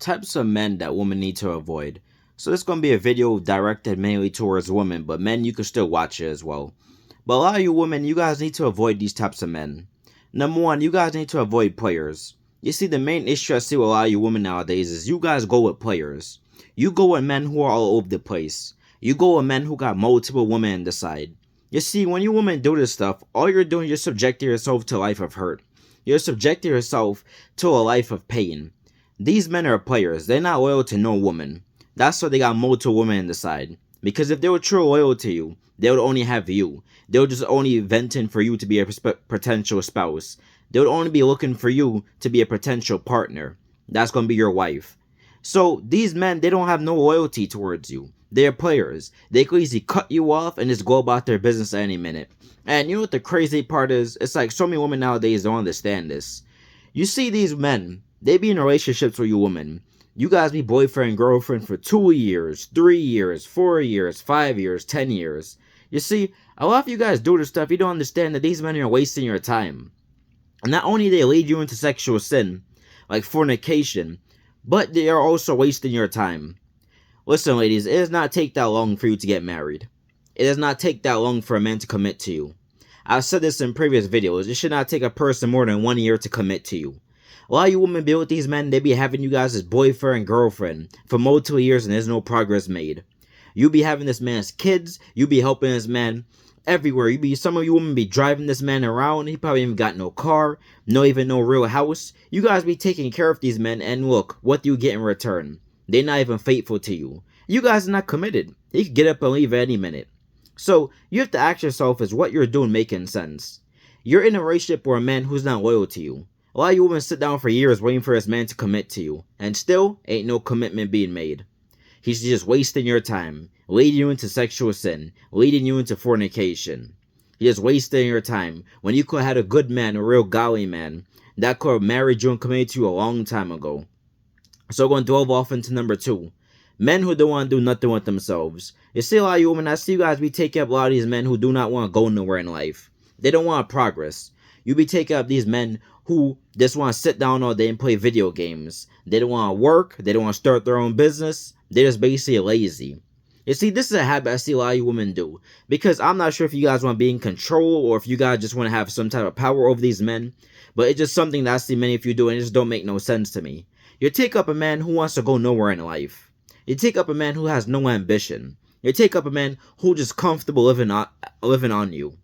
Types of men that women need to avoid. So this is going to be a video directed mainly towards women, but men, you can still watch it as well. But a lot of you women, you guys need to avoid these types of men. Number one, you guys need to avoid players. You see, the main issue I see with a lot of you women nowadays is you guys go with players. You go with men who are all over the place. You go with men who got multiple women on the side. You see, when you women do this stuff, all you're doing, you're subjecting yourself to a life of hurt. You're subjecting yourself to a life of pain. These men are players. They're not loyal to no woman. That's why they got multiple women on the side. Because if they were true loyal to you, they would only have you. They would just only venting for you to be a potential spouse. They would only be looking for you to be a potential partner. That's going to be your wife. So these men, they don't have no loyalty towards you. They're players. They could easily cut you off and just go about their business at any minute. And you know what the crazy part is? It's like so many women nowadays don't understand this. You see these men, they be in relationships with you women. You guys be boyfriend and girlfriend for 2 years, 3 years, 4 years, 5 years, 10 years. You see, a lot of you guys do this stuff, you don't understand that these men are wasting your time. And not only they lead you into sexual sin, like fornication, but they are also wasting your time. Listen, ladies, it does not take that long for you to get married. It does not take that long for a man to commit to you. I've said this in previous videos. It should not take a person more than 1 year to commit to you. A lot of you women be with these men, they be having you guys as boyfriend and girlfriend for multiple years and there's no progress made. You be having this man's kids, you be helping this man everywhere. Some of you women be driving this man around, he probably even got no car, no real house. You guys be taking care of these men and look, what do you get in return? They're not even faithful to you. You guys are not committed. He could get up and leave at any minute. So you have to ask yourself, is what you're doing making sense? You're in a relationship with a man who's not loyal to you. A lot of you women sit down for years waiting for this man to commit to you, and still ain't no commitment being made. He's just wasting your time, leading you into sexual sin, leading you into fornication. He's just wasting your time when you could have had a good man, a real godly man, that could have married you and committed to you a long time ago. So we're going to delve off into number 2. Men who don't want to do nothing with themselves. You see a lot of you women, I see you guys be taking up a lot of these men who do not want to go nowhere in life. They don't want progress. You be taking up these men who just want to sit down all day and play video games. They don't want to work. They don't want to start their own business. They're just basically lazy. You see, this is a habit I see a lot of you women do. Because I'm not sure if you guys want to be in control or if you guys just want to have some type of power over these men. But it's just something that I see many of you do and it just don't make no sense to me. You take up a man who wants to go nowhere in life. You take up a man who has no ambition. You take up a man who just comfortable living on you.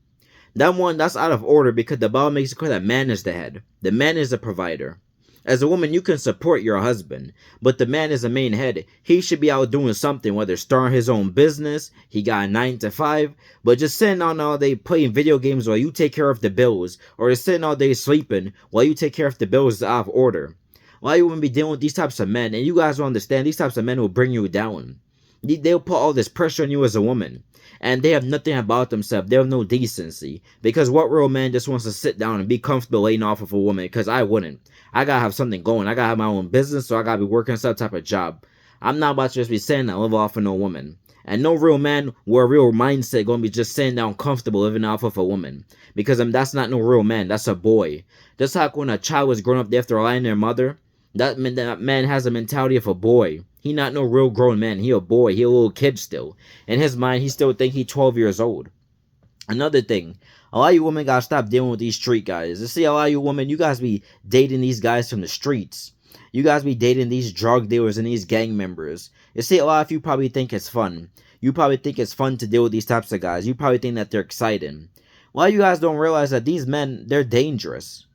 That's out of order because the Bible makes it clear that man is the head. The man is the provider. As a woman, you can support your husband, but the man is the main head. He should be out doing something, whether starting his own business, he got a 9 to 5, but just sitting on all day playing video games while you take care of the bills, or just sitting all day sleeping while you take care of the bills is out of order. A lot of you women be dealing with these types of men, and you guys don't understand, these types of men will bring you down. They'll put all this pressure on you as a woman. And they have nothing about themselves. They have no decency. Because what real man just wants to sit down and be comfortable laying off of a woman? Because I wouldn't. I gotta have something going. I gotta have my own business, so I gotta be working some type of job. I'm not about to just be sitting and live off of no woman. And no real man with a real mindset gonna be just sitting down comfortable living off of a woman. Because that's not no real man. That's a boy. Just like when a child was growing up, they have to rely on their mother. That man has a mentality of a boy. He not no real grown man. He a boy. He a little kid still. In his mind, he still think he 12 years old. Another thing, a lot of you women gotta stop dealing with these street guys. You see, a lot of you women, you guys be dating these guys from the streets. You guys be dating these drug dealers and these gang members. You see, a lot of you probably think it's fun. You probably think it's fun to deal with these types of guys. You probably think that they're exciting. A lot of you guys don't realize that these men, they're dangerous.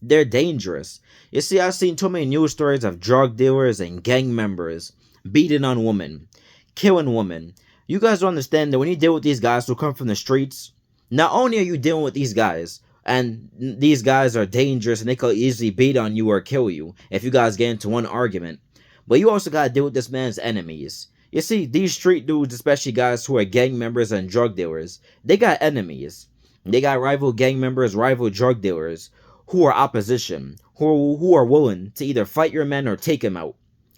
They're dangerous. You see, I've seen too many news stories of drug dealers and gang members beating on women, killing women. You guys don't understand that when you deal with these guys who come from the streets, not only are you dealing with these guys, and these guys are dangerous and they could easily beat on you or kill you if you guys get into one argument, but you also gotta deal with this man's enemies. You see, these street dudes, especially guys who are gang members and drug dealers, they got enemies. They got rival gang members, rival drug dealers, who are opposition, who are willing to either fight your man or take him out.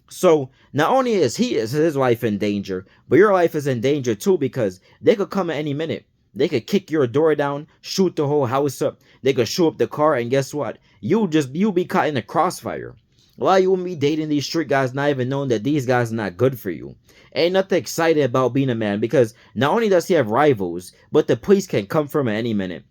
So not only is his life in danger, but your life is in danger too, because they could come at any minute. They could kick your door down, shoot the whole house up. They could shoot up the car, and guess what? You'll be caught in the crossfire. A lot of you women be dating these street guys not even knowing that these guys are not good for you. Ain't nothing excited about being a man because not only does he have rivals, but the police can come from at any minute.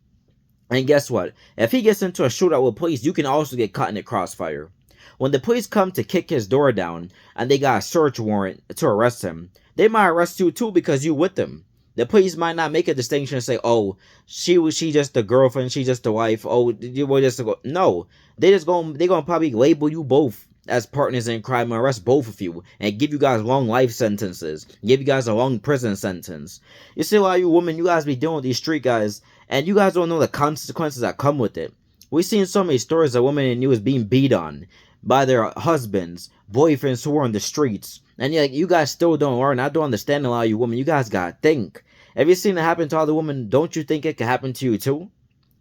And guess what? If he gets into a shootout with police, you can also get caught in the crossfire. When the police come to kick his door down and they got a search warrant to arrest him, they might arrest you too because you with them. The police might not make a distinction and say, "Oh, she just the girlfriend, she just the wife. Oh, you were just a no." They gonna probably label you both as partners in crime and arrest both of you and give you guys long life sentences, give you guys a long prison sentence. You see, a lot of you women, you guys be dealing with these street guys and you guys don't know the consequences that come with it. We've seen so many stories of women in news being beat on by their husbands, boyfriends who are on the streets. And you guys still don't learn. I don't understand a lot of you women. You guys gotta think. Have you seen it happen to other women? Don't you think it could happen to you too?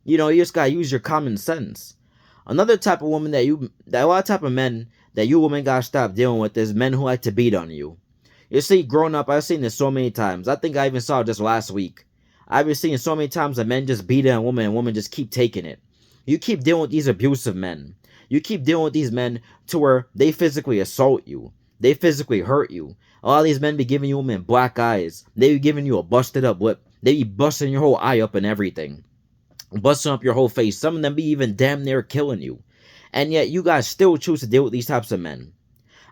You just gotta use your common sense. Another type of woman that a lot of type of men that you women gotta stop dealing with is men who like to beat on you. You see, growing up, I've seen this so many times. I think I even saw it just last week. I've been seeing so many times that men just beat on women and women just keep taking it. You keep dealing with these abusive men. You keep dealing with these men to where they physically assault you. They physically hurt you. A lot of these men be giving you women black eyes. They be giving you a busted up lip. They be busting your whole eye up and everything. Busting up your whole face. Some of them be even damn near killing you. And yet you guys still choose to deal with these types of men.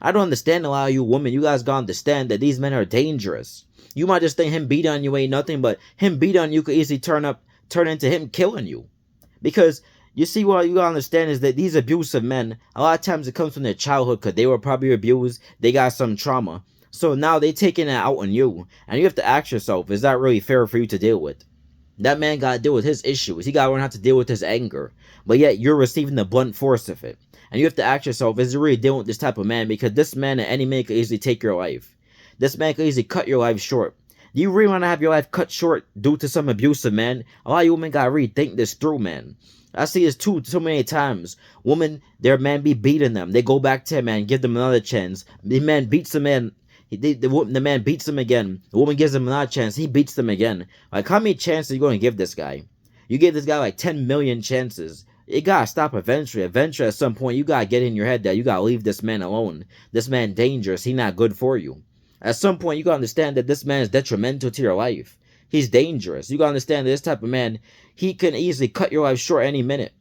I don't understand a lot of you women. You guys gotta understand that these men are dangerous. You might just think him beat on you ain't nothing, but him beat on you could easily turn into him killing you. Because you see, what you gotta understand is that these abusive men, a lot of times it comes from their childhood because they were probably abused, they got some trauma. So now they taking it out on you. And you have to ask yourself, is that really fair for you to deal with? That man gotta deal with his issues. He gotta learn how to deal with his anger. But yet you're receiving the blunt force of it. And you have to ask yourself, is it really dealing with this type of man? Because this man at any minute could easily take your life. This man could easily cut your life short. Do you really want to have your life cut short due to some abusive man? A lot of you women gotta rethink this through, man. I see this too many times. Women, their man be beating them. They go back to him and give them another chance. The man beats the man. The man beats them again. The woman gives him another chance. He beats them again. Like, how many chances are you going to give this guy? You gave this guy like 10 million chances. It gotta stop eventually. Eventually, at some point, you gotta get in your head that you gotta leave this man alone. This man dangerous. He not good for you. At some point, you gotta understand that this man is detrimental to your life. He's dangerous. You gotta understand that this type of man, he can easily cut your life short any minute.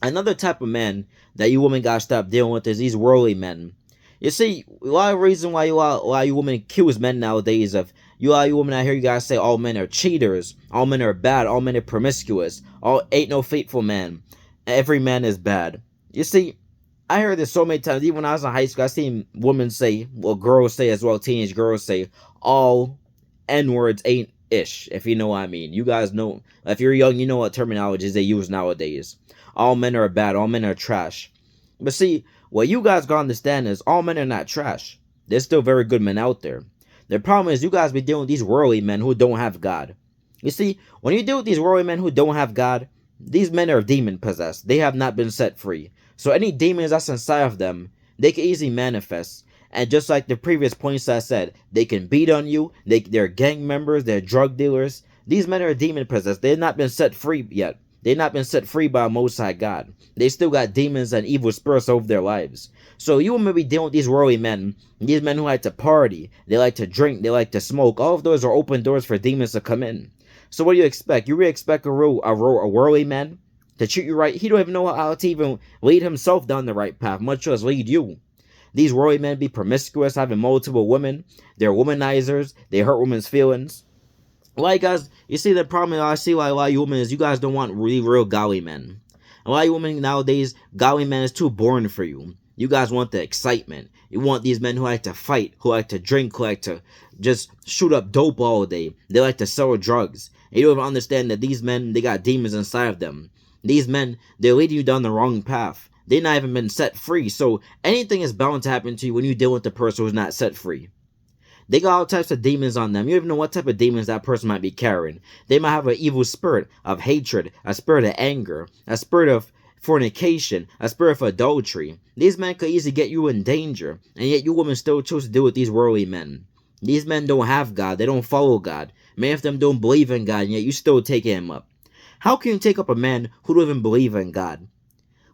Another type of man that you women gotta stop dealing with is these worldly men. You see, a lot of reason why a lot of you women accuse men nowadays of a lot of you women out here, you guys say all men are cheaters, all men are bad, all men are promiscuous, all ain't no faithful man, every man is bad. You see, I heard this so many times. Even when I was in high school, I seen women say, well, girls say as well, teenage girls say, all N-words ain't ish, if you know what I mean. You guys know, if you're young, you know what terminologies they use nowadays. All men are bad, all men are trash. But see, what you guys gotta understand is all men are not trash. There's still very good men out there. The problem is you guys be dealing with these worldly men who don't have God. You see, when you deal with these worldly men who don't have God, these men are demon possessed. They have not been set free. So any demons that's inside of them, they can easily manifest. And just like the previous points I said, they can beat on you. They're gang members. They're drug dealers. These men are demon possessed. They've not been set free yet. They've not been set free by Most High God. They still got demons and evil spirits over their lives. So you will be dealing with these worldly men. These men who like to party. They like to drink. They like to smoke. All of those are open doors for demons to come in. So what do you expect? You really expect a worldly man to treat you right? He don't even know how to even lead himself down the right path, much less lead you. These worldly men be promiscuous, having multiple women. They're womanizers. They hurt women's feelings. Like, guys, you see the problem I see like a lot of you women is you guys don't want really real godly men. A lot of you women nowadays, godly men is too boring for you. You guys want the excitement. You want these men who like to fight, who like to drink, who like to just shoot up dope all day. They like to sell drugs. And you don't even understand that these men, they got demons inside of them. These men, they're leading you down the wrong path. They've not even been set free. So anything is bound to happen to you when you deal with the person who's not set free. They got all types of demons on them. You don't even know what type of demons that person might be carrying. They might have an evil spirit of hatred, a spirit of anger, a spirit of fornication, a spirit of adultery. These men could easily get you in danger, and yet you women still choose to deal with these worldly men. These men don't have God. They don't follow God. Many of them don't believe in God, and yet you still take him up. How can you take up a man who don't even believe in God?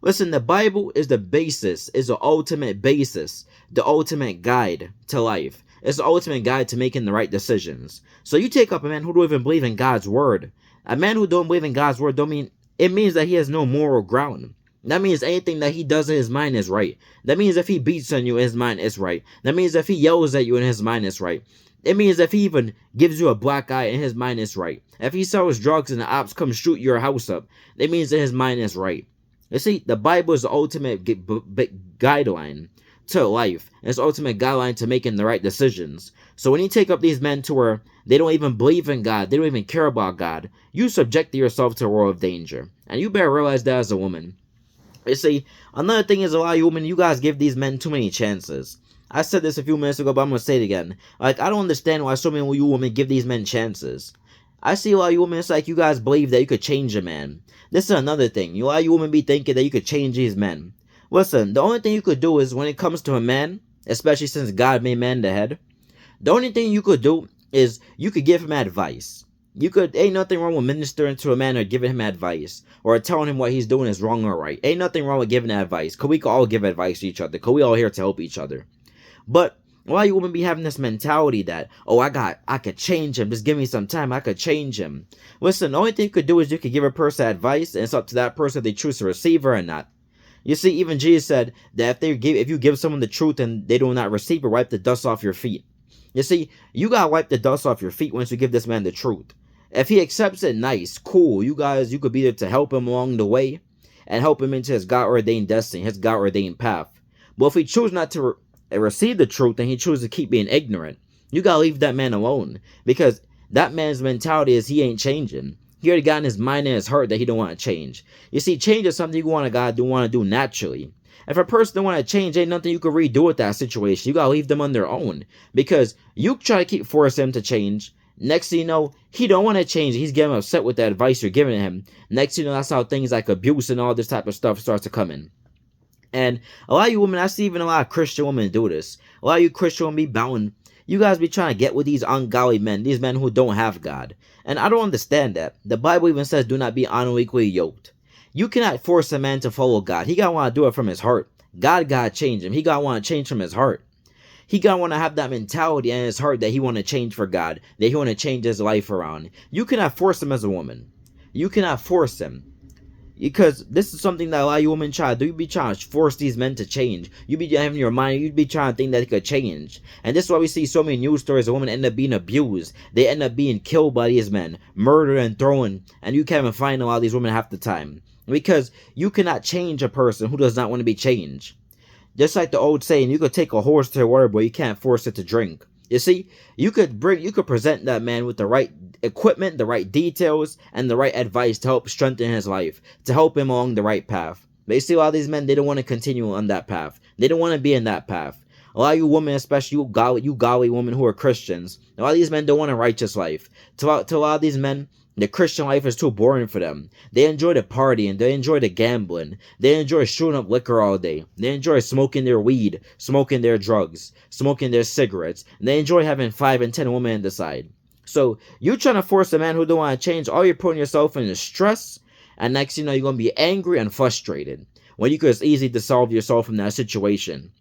Listen, the Bible is the basis, is the ultimate basis, the ultimate guide to life. It's the ultimate guide to making the right decisions. So you take up a man who don't even believe in God's word. A man who don't believe in God's word don't mean it means that he has no moral ground. That means anything that he does in his mind is right. That means if he beats on you in his mind is right. That means if he yells at you in his mind is right. It means if he even gives you a black eye in his mind is right. If he sells drugs and the ops come shoot your house up, it means that his mind is right. You see, the Bible is the ultimate guideline to life. It's the ultimate guideline to making the right decisions. So when you take up these men to where they don't even believe in God, they don't even care about God, you subject yourself to a world of danger. And you better realize that as a woman. You see, another thing is a lot of you women, you guys give these men too many chances. I said this a few minutes ago, but I'm going to say it again. Like, I don't understand why so many of you women give these men chances. I see a lot of you women, it's like you guys believe that you could change a man. This is another thing. A lot of you women be thinking that you could change these men. Listen, the only thing you could do is when it comes to a man, especially since God made man the head, the only thing you could do is you could give him advice. Ain't nothing wrong with ministering to a man or giving him advice or telling him what he's doing is wrong or right. Ain't nothing wrong with giving advice, because we can all give advice to each other, because we all here to help each other. But why you women be having this mentality that, oh, I could change him, just give me some time, I could change him. Listen, the only thing you could do is you could give a person advice, and it's up to that person if they choose to receive her or not. You see, even Jesus said that if you give someone the truth and they do not receive it, wipe the dust off your feet. You see, you gotta wipe the dust off your feet once you give this man the truth. If he accepts it, nice, cool. You could be there to help him along the way and help him into his God-ordained destiny, his God-ordained path. But if he chooses not to receive the truth and he chooses to keep being ignorant, you gotta leave that man alone, because that man's mentality is he ain't changing. He already got in his mind and his heart that he don't want to change. You see, change is something you want to do naturally. If a person don't want to change, ain't nothing you can redo with that situation. You gotta leave them on their own, because you try to keep forcing him to change. Next thing you know, he don't want to change. He's getting upset with the advice you're giving him. Next thing you know, that's how things like abuse and all this type of stuff starts to come in. And a lot of you women, I see even a lot of Christian women do this. A lot of you Christian women be bound. You guys be trying to get with these ungodly men, these men who don't have God. And I don't understand that. The Bible even says, do not be unequally yoked. You cannot force a man to follow God. He gotta want to do it from his heart. God gotta change him. He gotta want to change from his heart. He gotta want to have that mentality in his heart that he want to change for God, that he want to change his life around. You cannot force him as a woman. You cannot force him. Because this is something that a lot of you women try to do. You be trying to force these men to change. You be having your mind, you be trying to think that they could change. And this is why we see so many news stories of women end up being abused. They end up being killed by these men, murdered and thrown. And you can't even find a lot of these women half the time. Because you cannot change a person who does not want to be changed. Just like the old saying, you could take a horse to water, but you can't force it to drink. You see, you could present that man with the right equipment, the right details, and the right advice to help strengthen his life, to help him along the right path. But you see, a lot of these men, they don't want to continue on that path. They don't want to be in that path. A lot of you women, especially you godly women who are Christians, a lot of these men don't want a righteous life. To a lot of these men, the Christian life is too boring for them. They enjoy the partying. They enjoy the gambling. They enjoy shooting up liquor all day. They enjoy smoking their weed, smoking their drugs, smoking their cigarettes. And they enjoy having 5 and 10 women on the side. So you trying to force a man who don't want to change, all you're putting yourself in is stress. And next you know, you're going to be angry and frustrated, when you could just easily dissolve yourself from that situation.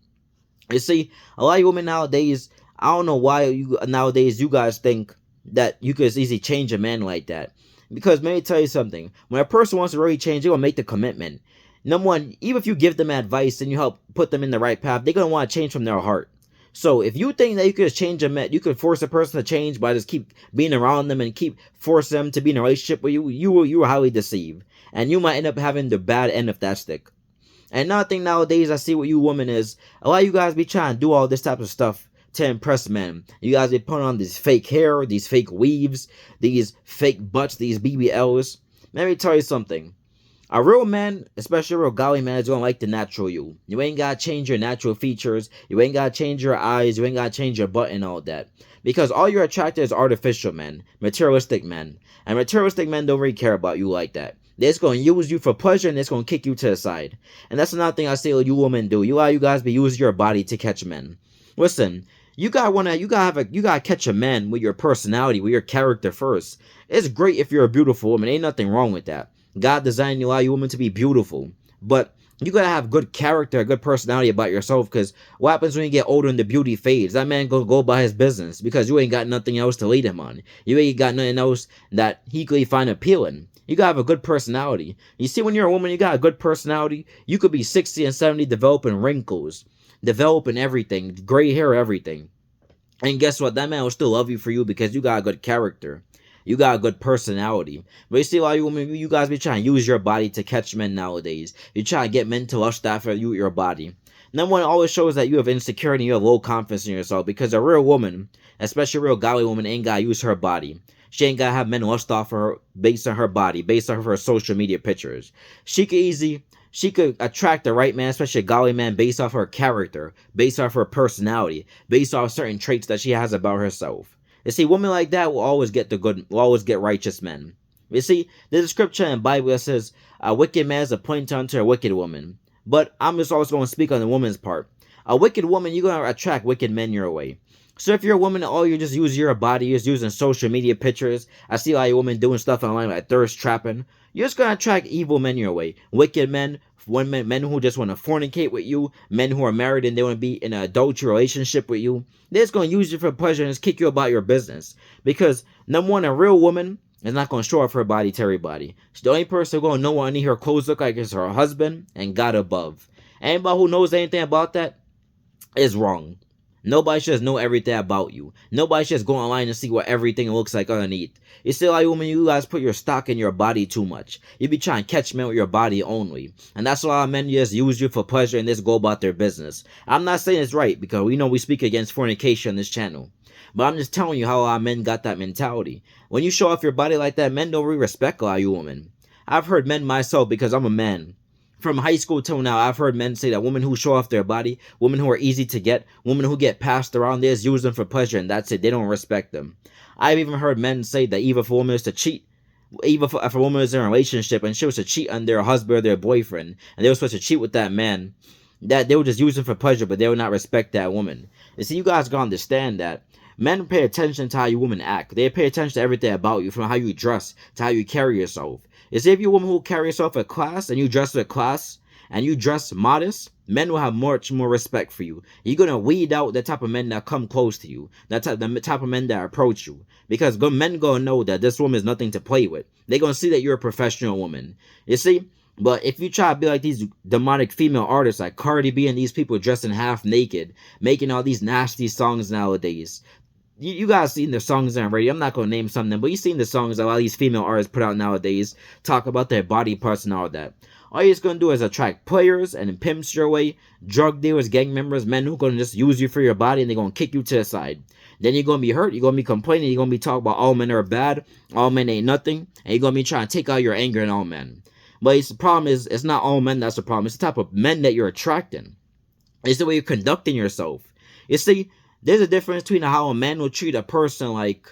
You see, a lot of women nowadays, I don't know why nowadays you guys think that you could easily change a man like that. Because let me tell you something. When a person wants to really change, they're going to make the commitment. Number one, even if you give them advice and you help put them in the right path, they're going to want to change from their heart. So if you think that you could change a man, you could force a person to change by just keep being around them and keep force them to be in a relationship with you, you were highly deceived. And you might end up having the bad end of that stick. And another thing nowadays I see with you women is, a lot of you guys be trying to do all this type of stuff to impress men. You guys be putting on this fake hair, these fake weaves, these fake butts, these BBLs. Let me tell you something. A real man, especially a real godly man, is gonna like the natural you. You ain't gotta change your natural features. You ain't gotta change your eyes. You ain't gotta change your butt and all that. Because all you're attracted is artificial men, materialistic men. And materialistic men don't really care about you like that. They're just gonna use you for pleasure and they're just gonna kick you to the side. And that's another thing I say you women do. You guys be using your body to catch men. Listen, you gotta catch a man with your personality, with your character first. It's great if you're a beautiful woman. Ain't nothing wrong with that. God designed you, all you women, to be beautiful. But You gotta have good character, a good personality about yourself. Because what happens when you get older and the beauty fades? That man gonna go by his business because you ain't got nothing else to lead him on. You ain't got nothing else that he could find appealing. You gotta have a good personality. You see, when you're a woman, you got a good personality. You could be 60 and 70, developing wrinkles, developing everything, gray hair, everything. And guess what? That man will still love you for you because you got a good character. You got a good personality. But you see, a lot of you women, you guys be trying to use your body to catch men nowadays. You try to get men to lust after you, your body. Number one, it always shows that you have insecurity and you have low confidence in yourself, because a real woman, especially a real godly woman, ain't gotta use her body. She ain't gotta have men lust off her based on her body, based on her social media pictures. She could attract the right man, especially a godly man, based off her character, based off her personality, based off certain traits that she has about herself. You see, women like that will always get righteous men. You see, there's a scripture in the Bible that says, a wicked man is appointed unto a wicked woman. But I'm just always going to speak on the woman's part. A wicked woman, you're going to attract wicked men your way. So if you're a woman, all you just use your body, you're just using social media pictures. I see a lot of women doing stuff online like thirst trapping. You're just going to attract evil men your way. Wicked men, men who just want to fornicate with you, men who are married and they want to be in an adultery relationship with you. They're just going to use you for pleasure and just kick you about your business. Because, number one, a real woman is not going to show off her body to everybody. The only person going to know what any her clothes look like is her husband and God above. Anybody who knows anything about that is wrong. Nobody should just know everything about you. Nobody should just go online and see what everything looks like underneath. You see, like, women, you guys put your stock in your body too much. You be trying to catch men with your body only. And that's why a lot of men just use you for pleasure and just go about their business. I'm not saying it's right, because we know we speak against fornication on this channel. But I'm just telling you how a lot of men got that mentality. When you show off your body like that, men don't really respect a lot of you women. I've heard men myself, because I'm a man. From high school till now, I've heard men say that women who show off their body, women who are easy to get, women who get passed around, they just use them for pleasure and that's it. They don't respect them. I've even heard men say that even if a woman is to cheat, even if a woman is in a relationship and she was to cheat on their husband or their boyfriend, and they were supposed to cheat with that man, that they would just use them for pleasure, but they would not respect that woman. You see, you guys gotta understand that men pay attention to how you women act. They pay attention to everything about you, from how you dress to how you carry yourself. You see, if you're a woman who carry yourself with class and you dress with class and you dress modest, men will have much more respect for you. You're gonna weed out the type of men that come close to you, the type of men that approach you, because men gonna know that this woman is nothing to play with. They're gonna see that you're a professional woman. You see. But if you try to be like these demonic female artists like Cardi B and these people dressing half naked, making all these nasty songs nowadays, you guys seen the songs on radio. I'm not going to name some of them, but you seen the songs that a lot of these female artists put out nowadays, talk about their body parts and all that. All you're just going to do is attract players and pimps your way, drug dealers, gang members, men who are going to just use you for your body, and they're going to kick you to the side. Then you're going to be hurt, you're going to be complaining, you're going to be talking about all men are bad, all men ain't nothing, and you're going to be trying to take out your anger in all men. But the problem is, it's not all men that's the problem. It's the type of men that you're attracting. It's the way you're conducting yourself. You see, there's a difference between how a man will treat a person like,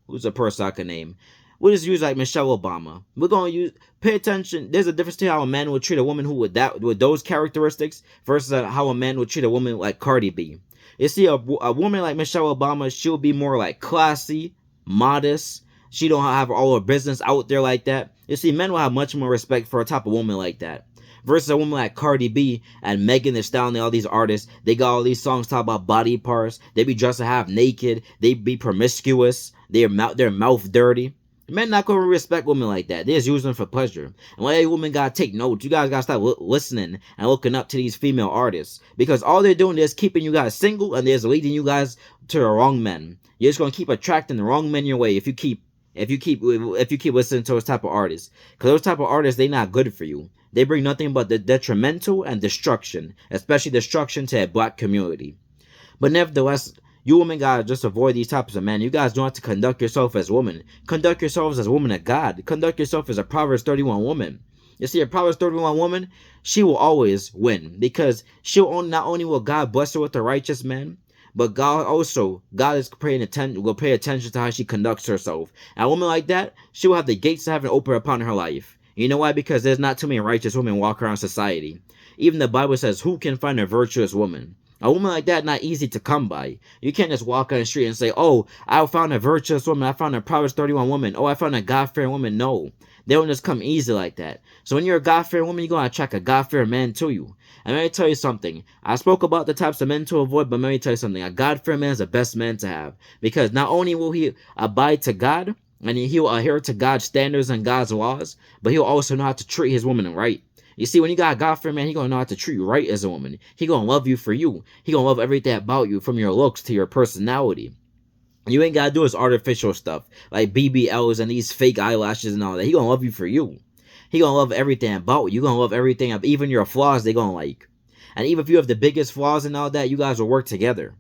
who's a person I can name? We'll just use like Michelle Obama. We're going to pay attention. There's a difference between how a man will treat a woman who with those characteristics versus how a man will treat a woman like Cardi B. You see, a woman like Michelle Obama, she'll be more like classy, modest. She don't have all her business out there like that. You see, men will have much more respect for a type of woman like that. Versus a woman like Cardi B and Megan Thee Stallion, all these artists, they got all these songs talking about body parts. They be dressing half naked. They be promiscuous. Their mouth dirty. Men not gonna respect women like that. They just use them for pleasure. And why you women gotta take notes. You guys gotta start listening and looking up to these female artists, because all they're doing is keeping you guys single and they're just leading you guys to the wrong men. You're just gonna keep attracting the wrong men your way if you keep listening to those type of artists. Because those type of artists, they not good for you. They bring nothing but the detrimental and destruction, especially destruction to a black community. But nevertheless, you women gotta just avoid these types of men. You guys don't have to conduct yourself as women. Conduct yourselves as women of God. Conduct yourself as a Proverbs 31 woman. You see, a Proverbs 31 woman, she will always win, because not only will God bless her with a righteous man, but God is will pay attention to how she conducts herself. And a woman like that, she will have the gates of heaven open upon her life. You know why? Because there's not too many righteous women walk around society. Even the Bible says, who can find a virtuous woman? A woman like that not easy to come by. You can't just walk on the street and say, "Oh, I found a virtuous woman. I found a Proverbs 31 woman. Oh, I found a God-fearing woman." No, they don't just come easy like that. So when you're a God-fearing woman, you're gonna attract a God-fearing man to you. And let me tell you something. I spoke about the types of men to avoid, but let me tell you something. A God-fearing man is the best man to have, because not only will he abide to God and he'll adhere to God's standards and God's laws, but he'll also know how to treat his woman right. You see, when you got a God-fearing man, he gonna know how to treat you right as a woman. He gonna love you for you. He gonna love everything about you, from your looks to your personality. You ain't gotta do his artificial stuff like BBLs and these fake eyelashes and all that. He gonna love you for you. He gonna love everything about you. You gonna love everything, even your flaws. They gonna like. And even if you have the biggest flaws and all that, you guys will work together.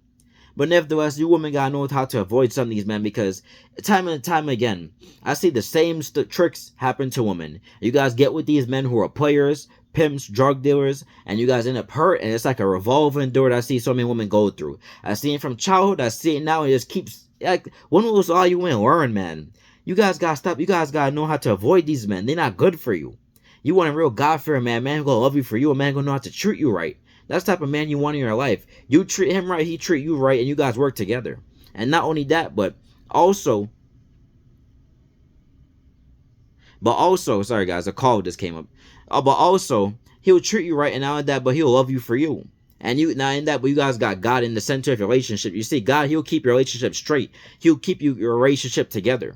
But nevertheless, you women gotta know how to avoid some of these men, because time and time again, I see the same tricks happen to women. You guys get with these men who are players, pimps, drug dealers, and you guys end up hurt, and it's like a revolving door that I see so many women go through. I see it from childhood, I see it now, and it just keeps, like, when was all you women learn, man? You guys gotta stop, you guys gotta know how to avoid these men. They're not good for you. You want a real God-fearing man who gonna love you for you, a man gonna know how to treat you right. That's the type of man you want in your life. You treat him right, he treat you right, and you guys work together. And not only that, also, but also, sorry guys, a call just came up. But also, he'll treat you right, and not only that, but he'll love you for you. And you, not in that, but you guys got God in the center of your relationship. You see, God, he'll keep your relationship straight. He'll keep your relationship together.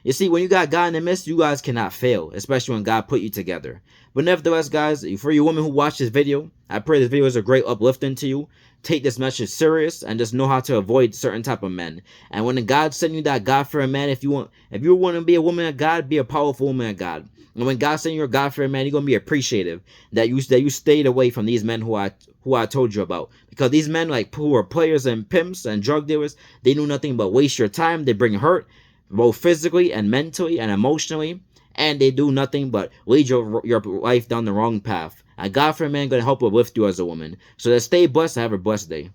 You see, when you got God in the midst, you guys cannot fail, especially when God put you together. But nevertheless, guys, for you women who watch this video, I pray this video is a great uplifting to you. Take this message serious and just know how to avoid certain type of men. And when God send you that God-fearing man, if you want to be a woman of God, be a powerful woman of God. And when God send you a God-fearing man, you're gonna be appreciative that you stayed away from these men who I told you about. Because these men, like, who are players and pimps and drug dealers, they do nothing but waste your time. They bring hurt, both physically and mentally and emotionally, and they do nothing but lead your life down the wrong path. A God-fearing man gonna help uplift you as a woman. So just stay blessed and have a blessed day.